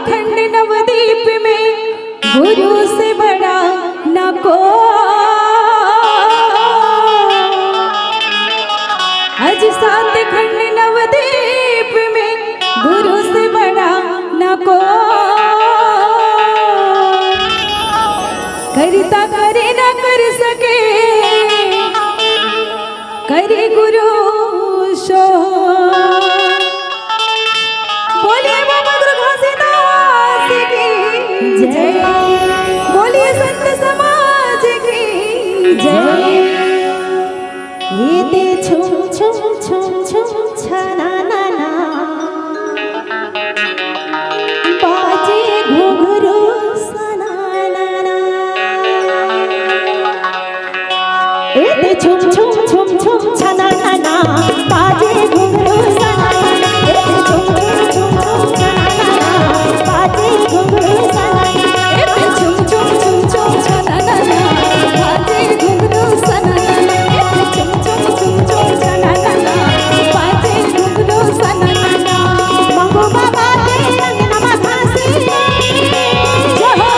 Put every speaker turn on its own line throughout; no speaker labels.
खंड नवदीप में गुरु से बड़ा न को। आज सात खंड नवदीप में गुरु से बड़ा न को। करता करे न कर सके करे गुरु शो। बोलिए बाबा घासीदास की जय, बोलिए संत समाज की जय। ये दे छुम छुम छुम छुम छना ना ना बाजे घुघरू सना ना ना। ये दे छुम छुम छुम छुम छना ना ना बाजे घुघरू सना ना ना। ये दे छुम छुम छुम छुम छना ना ना बाजे घुघरू सना ना। ये दे छुम छुम छुम छुम छना ना ना बाजे घुघरू सना ना। ये दे छुम छुम छुम छुम छना ना ना बाजे घुघरू सना ना। मंगू बाबा तेरे रंग नमा घासी जय हो।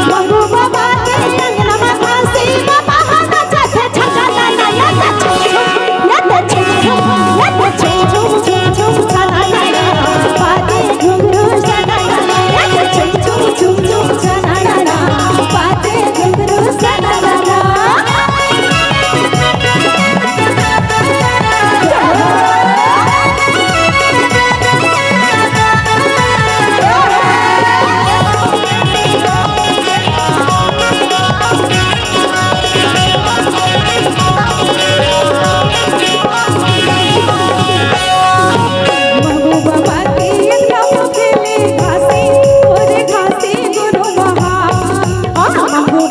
मंगू बाबा तेरे रंग नमा घासी बाबा हाथा चाचे छका ना ना। या ता छुम छुम या ता छुम छुम या ता छुम छुम छुम छुम छना ना ना बाजे घुघरू सना ना। या ता छुम छुम छुम छुम छना ना ना बाजे घुघरू सना ना। मंगू बाबा की अंगना खेले घासी और घासी गुरु महा। मंगू